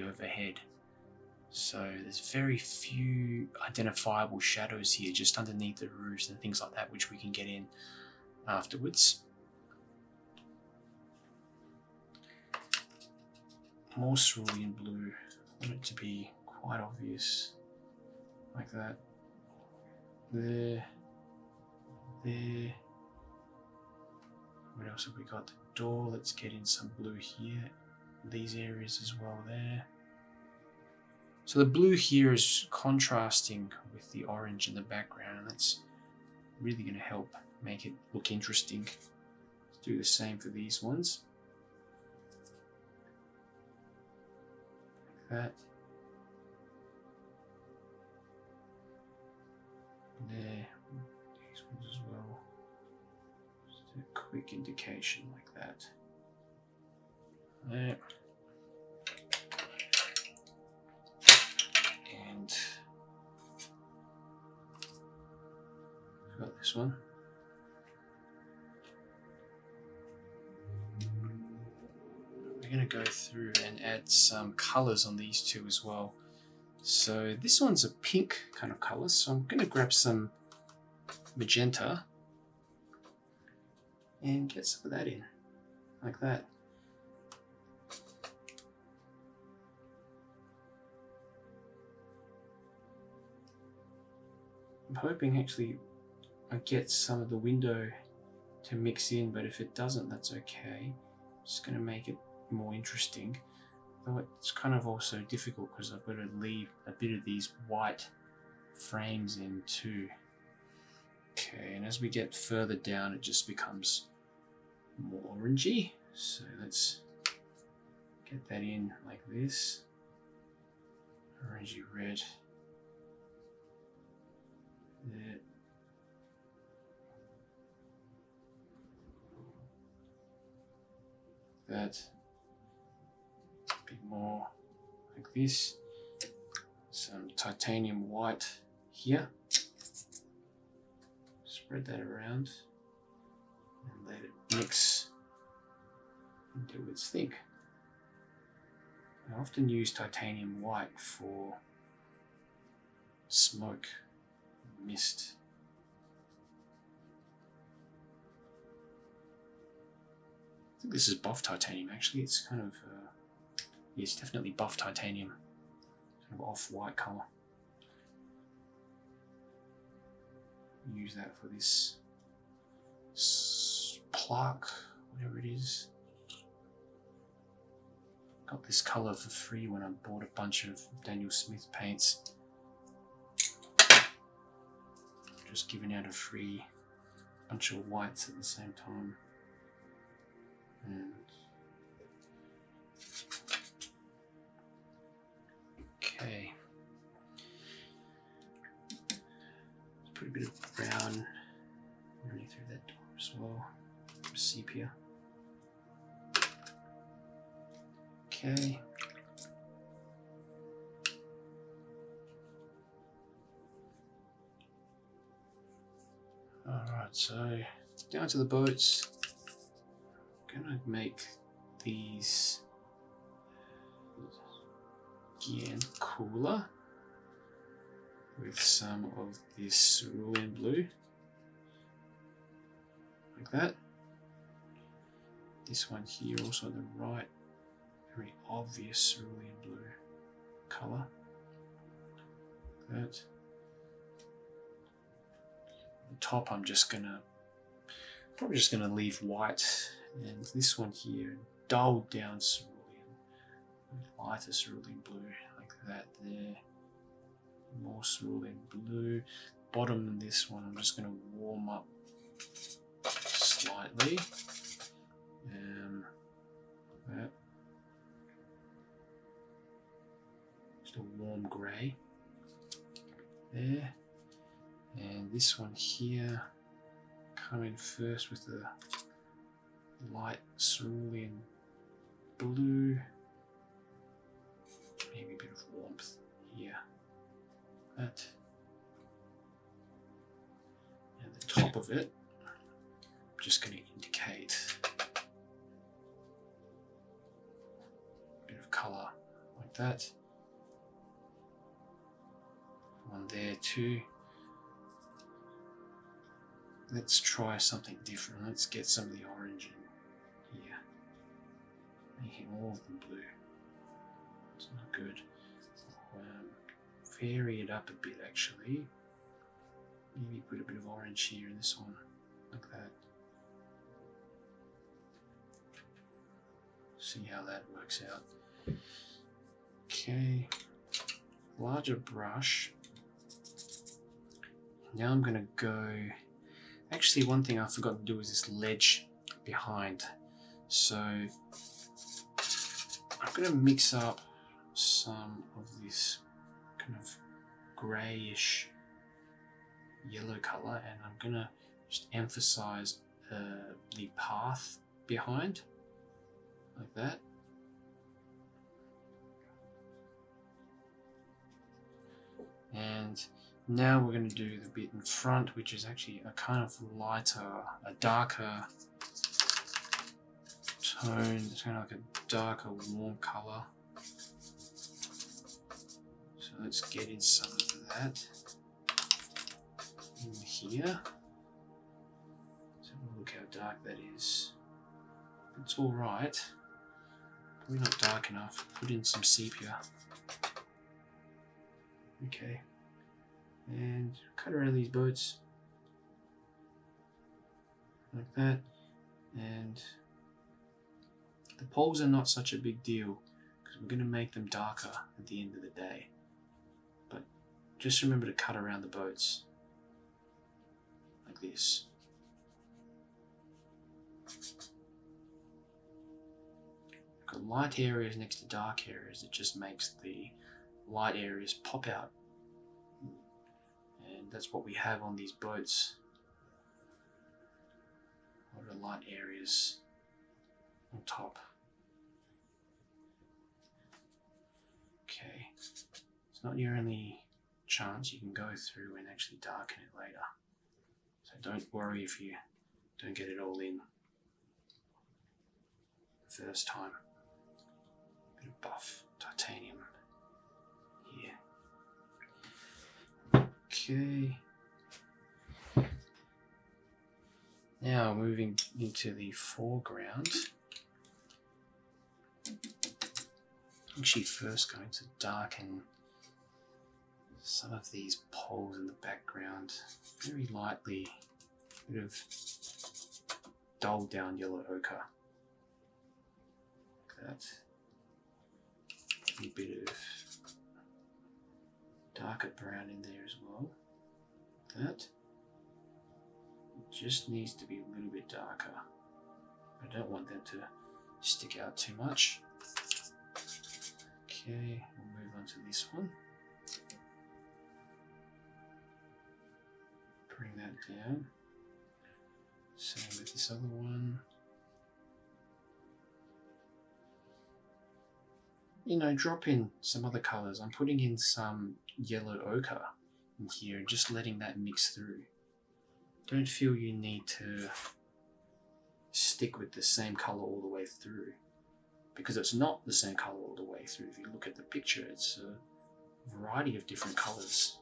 overhead. So there's very few identifiable shadows here just underneath the roofs and things like that, which we can get in afterwards. More cerulean blue. I want it to be quite obvious, like that. There. What else have we got? The door. Let's get in some blue here. These areas as well there. So the blue here is contrasting with the orange in the background, and that's really going to help make it look interesting. Let's do the same for these ones. That. There, these ones as well. Just a quick indication like that. There. And I've got this one. We're going to go through and add some colors on these two as well. So this one's a pink kind of color, so I'm going to grab some magenta and get some of that in, like that. I'm hoping actually I get some of the window to mix in, but if it doesn't, that's okay. Just going to make it more interesting. Though it's kind of also difficult because I've got to leave a bit of these white frames in too. Okay, and as we get further down, it just becomes more orangey. So let's get that in like this. Orangey red. There. That. A bit more like this. Some titanium white here. Spread that around and let it mix and do its thing. I often use titanium white for smoke, mist. I think this is buff titanium actually. It's kind of, yeah, it's definitely buff titanium, kind of off-white colour. Use that for this plaque, whatever it is. Got this colour for free when I bought a bunch of Daniel Smith paints. Just giving out a free bunch of whites at the same time. And okay. Put a bit of brown running through that door as well. Sepia. Okay. Alright, so down to the boats. I'm gonna make these again cooler with some of this cerulean blue, like that. This one here also on the right, very obvious cerulean blue colour, like that. On top I'm probably just gonna leave white, and this one here, dulled down cerulean, lighter cerulean blue, like that there. More cerulean blue. Bottom of this one, I'm just going to warm up slightly. That. Just a warm grey there. And this one here, come in first with the light cerulean blue. Maybe a bit of warmth here. That. And the top of it, I'm just going to indicate a bit of colour like that. One there too. Let's try something different. Let's get some of the orange in here, making all of them blue. It's not good. Vary it up a bit actually. Maybe put a bit of orange here in this one, like that. See how that works out. Okay, larger brush. Now I'm gonna go, actually one thing I forgot to do is this ledge behind. So I'm gonna mix up some of this kind of greyish yellow colour, and I'm gonna just emphasize the path behind, like that. And now we're going to do the bit in front, which is actually a kind of lighter, a darker tone. It's kind of like a darker, warm colour. So let's get in some of that in here. So look how dark that is. It's all right. Probably not dark enough. Put in some sepia. Okay. And cut around these boats like that. And the poles are not such a big deal because So we're going to make them darker at the end of the day. But just remember to cut around the boats like this. Got light areas next to dark areas. It just makes the light areas pop out. And that's what we have on these boats. A lot of light areas on top. Okay, it's not your only chance. You can go through and actually darken it later. So don't worry if you don't get it all in the first time. Bit of buff titanium here. Okay. Now moving into the foreground. I'm actually first going to darken some of these poles in the background very lightly. A bit of dulled down yellow ochre. Like that. A bit of darker brown in there as well. Like that. It just needs to be a little bit darker. I don't want them to stick out too much. Okay, we'll move on to this one. Bring that down. Same with this other one. You know, drop in some other colours. I'm putting in some yellow ochre in here, just letting that mix through. Don't feel you need to stick with the same colour all the way through, because it's not the same colour all the way through. If you look at the picture, it's a variety of different colours.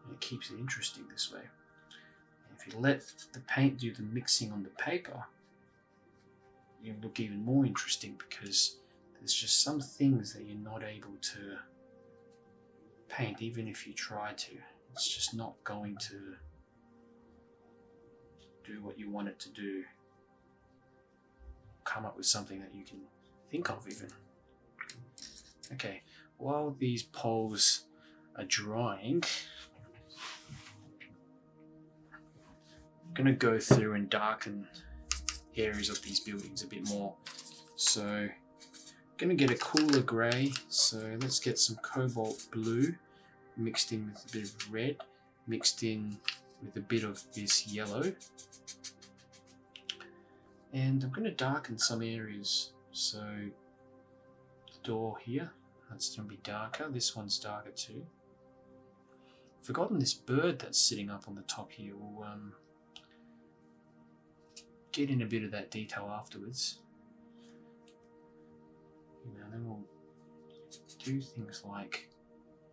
And it keeps it interesting this way. And if you let the paint do the mixing on the paper, you look even more interesting, because there's just some things that you're not able to paint even if you try to. It's just not going to do what you want it to do. Come up with something that you can think of even. Okay, while these poles are drying, I'm going to go through and darken areas of these buildings a bit more. So I'm going to get a cooler grey, so let's get some cobalt blue mixed in with a bit of red, mixed in with a bit of this yellow, and I'm going to darken some areas. So the door here, that's going to be darker. This one's darker too. Forgotten this bird that's sitting up on the top here. We'll get in a bit of that detail afterwards. You know, then we'll do things like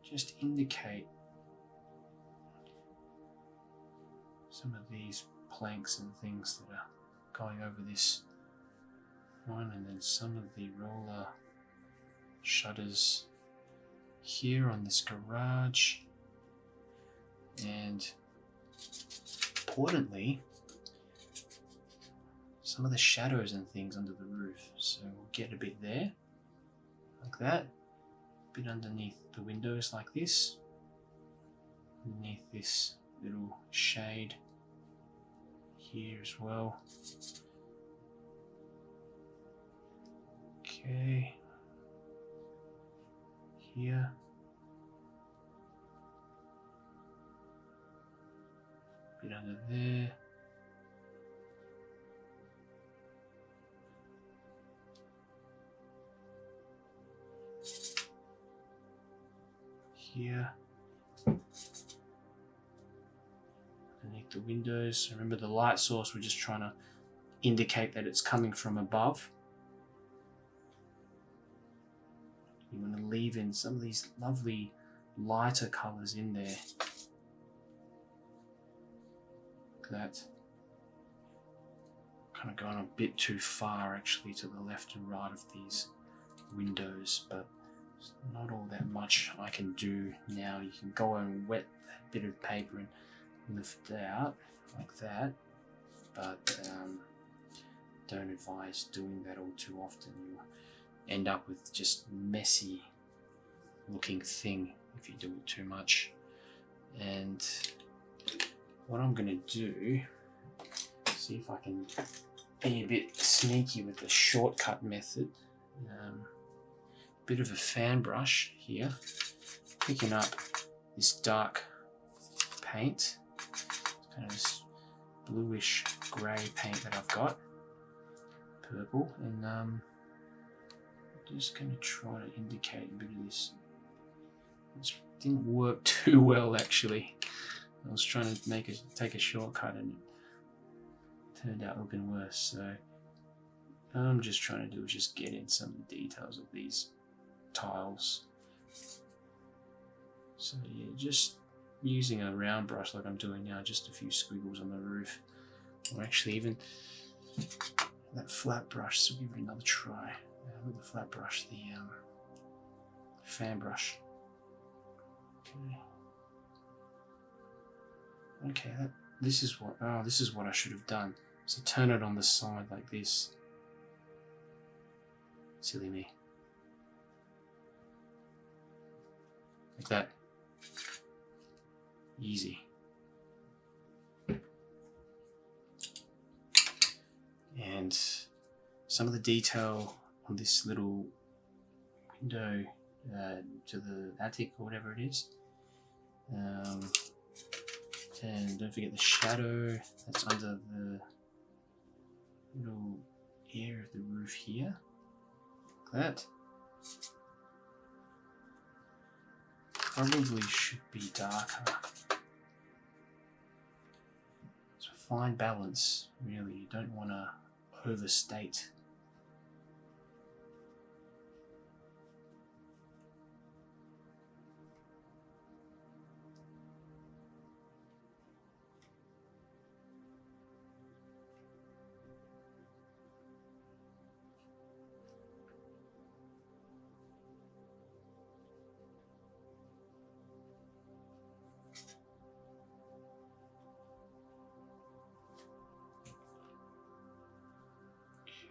just indicate some of these planks and things that are going over this one, and then some of the roller shutters here on this garage, and importantly some of the shadows and things under the roof. So we'll get a bit there like that, a bit underneath the windows like this, underneath this little shade here as well. Okay, here, a bit under there, here, underneath the windows. Remember, the light source, we're just trying to indicate that it's coming from above. You want to leave in some of these lovely lighter colours in there. Like that. Kind of going a bit too far actually to the left and right of these windows, but there's not all that much I can do now. You can go and wet that bit of paper and lift it out like that, but don't advise doing that all too often. You'll end up with just messy looking thing if you do it too much. And what I'm going to do, see if I can be a bit sneaky with the shortcut method. Bit of a fan brush here, picking up this dark paint, kind of this bluish grey paint that I've got, purple, and I'm just going to try to indicate a bit of this. It didn't work too well actually. I was trying to take a shortcut and it turned out looking worse. So I'm just trying to do is just get in some of the details of these tiles. So yeah, just using a round brush like I'm doing now, just a few squiggles on the roof, or actually even that flat brush. So give it another try with the flat brush, the fan brush. Okay, this is what I should have done. So turn it on the side like this. Silly me. Like that. Easy. And some of the detail on this little window to the attic or whatever it is. And don't forget the shadow that's under the little area of the roof here. Like that. Probably should be darker. It's a fine balance, really. You don't want to overstate.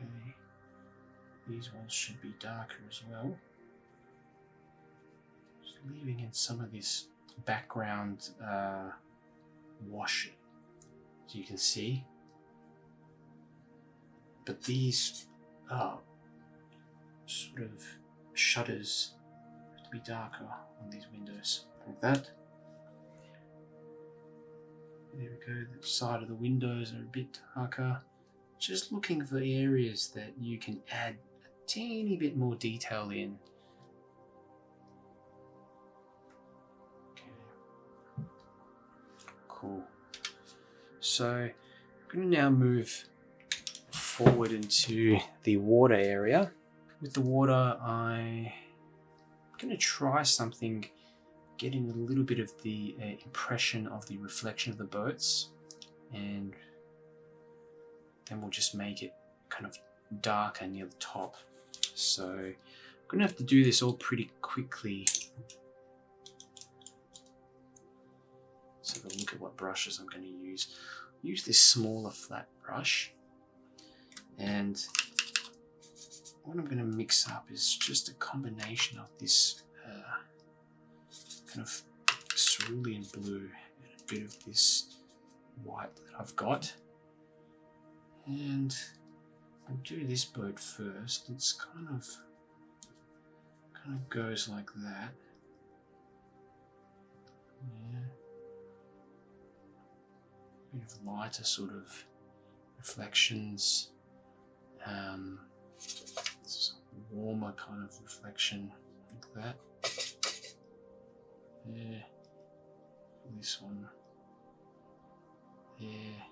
Okay, these ones should be darker as well. Just leaving in some of this background wash, as you can see. But these sort of shutters have to be darker on these windows, like that. There we go, the side of the windows are a bit darker. Just looking for areas that you can add a teeny bit more detail in. Okay. Cool. So I'm going to now move forward into the water area. With the water, I'm going to try something, getting a little bit of the impression of the reflection of the boats, and then we'll just make it kind of darker near the top. So I'm going to have to do this all pretty quickly. Let's have a look at what brushes I'm going to use. Use this smaller flat brush, and what I'm going to mix up is just a combination of this kind of cerulean blue and a bit of this white that I've got. And we'll do this boat first. It's kind of goes like that. Yeah. A bit of lighter sort of reflections. It's a warmer kind of reflection like that. There. This one. There.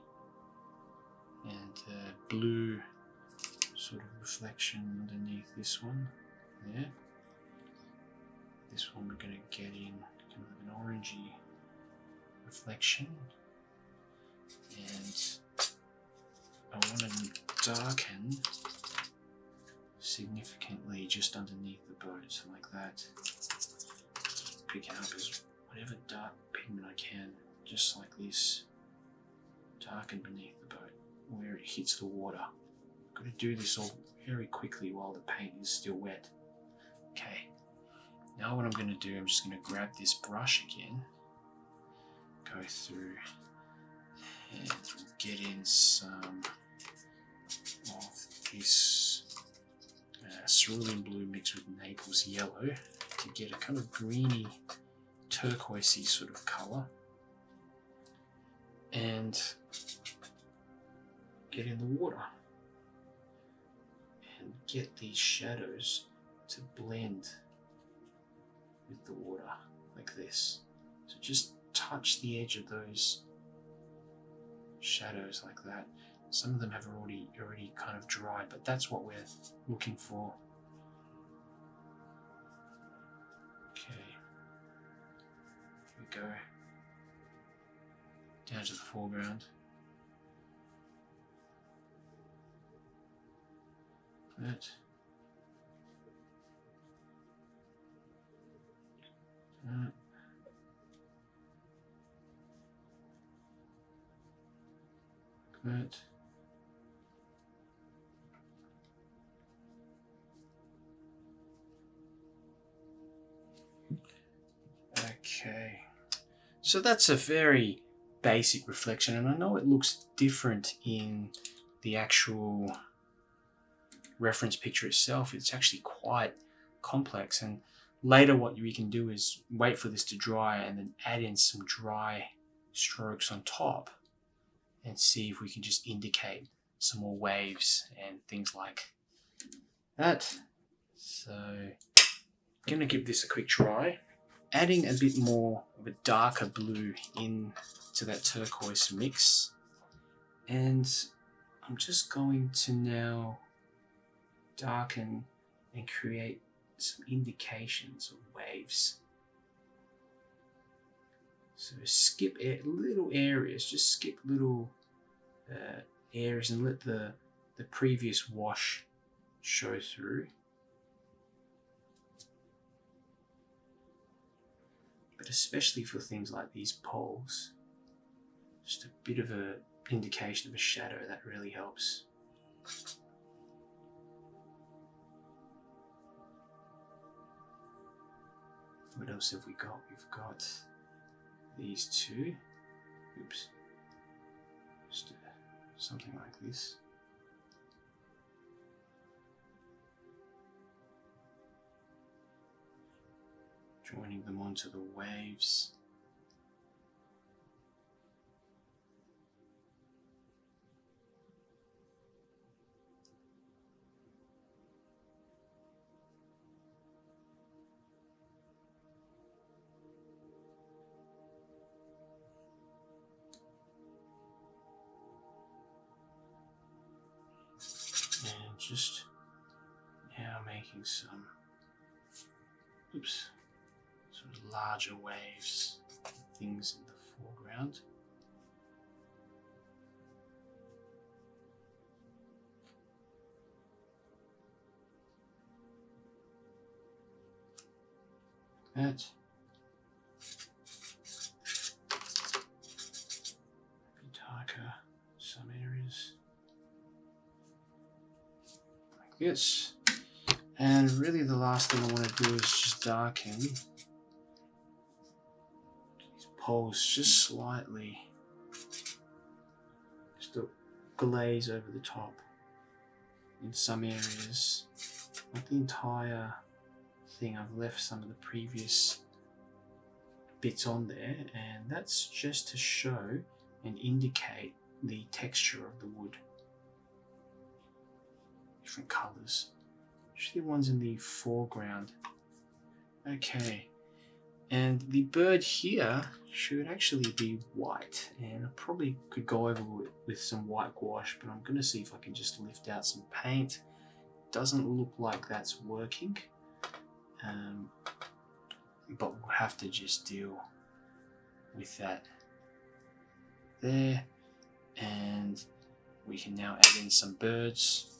And blue sort of reflection underneath this one there. This one we're going to get in kind of an orangey reflection, and I want to darken significantly just underneath the boat, like that. Pick it up as whatever dark pigment I can, just like this, darken beneath the boat where it hits the water. got to do this all very quickly while the paint is still wet. Okay, now what I'm going to do, I'm just going to grab this brush again, go through and get in some of this cerulean blue mixed with Naples yellow to get a kind of greeny, turquoisey sort of colour, and get in the water and get these shadows to blend with the water like this. So just touch the edge of those shadows like that. Some of them have already kind of dried, but that's what we're looking for. Okay, here we go. Down to the foreground. That. That. Okay, so that's a very basic reflection, and I know it looks different in the actual reference picture itself. It's actually quite complex, and later what we can do is wait for this to dry and then add in some dry strokes on top and see if we can just indicate some more waves and things like that. So I'm going to give this a quick try, adding a bit more of a darker blue into that turquoise mix, and I'm just going to now darken and create some indications of waves. So skip little areas, just skip little areas and let the previous wash show through. But especially for things like these poles, just a bit of an indication of a shadow, that really helps. What else have we got? We've got these two. Oops. Just something like this. Joining them onto the waves. And just now making some, oops, sort of larger waves, things in the foreground. That. Maybe darker some areas. Like this. And really the last thing I want to do is just darken these poles just slightly. Just a glaze over the top in some areas. Not the entire thing. I've left some of the previous bits on there, and that's just to show and indicate the texture of the wood. Different colours. Usually ones in the foreground. Okay, and the bird here should actually be white, and I probably could go over with some white gouache, but I'm going to see if I can just lift out some paint. Doesn't look like that's working, but we'll have to just deal with that there, and we can now add in some birds.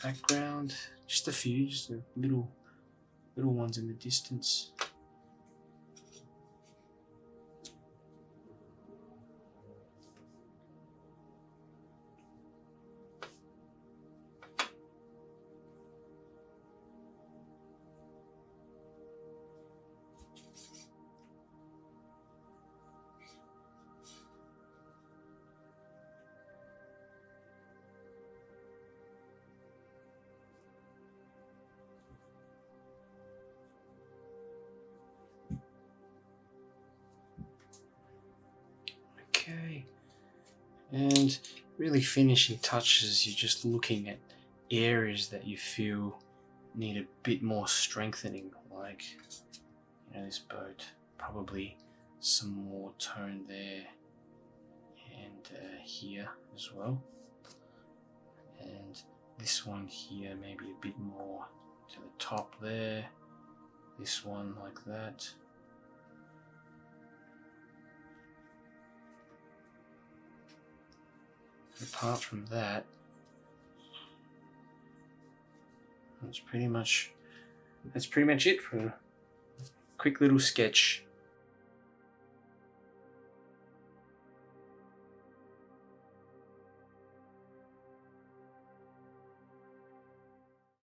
Background, just a few, just the little ones in the distance. And really finishing touches, you're just looking at areas that you feel need a bit more strengthening, like, you know, this boat, probably some more tone there, and here as well, and this one here maybe a bit more to the top there, this one like that. Apart from that, that's pretty much it for a quick little sketch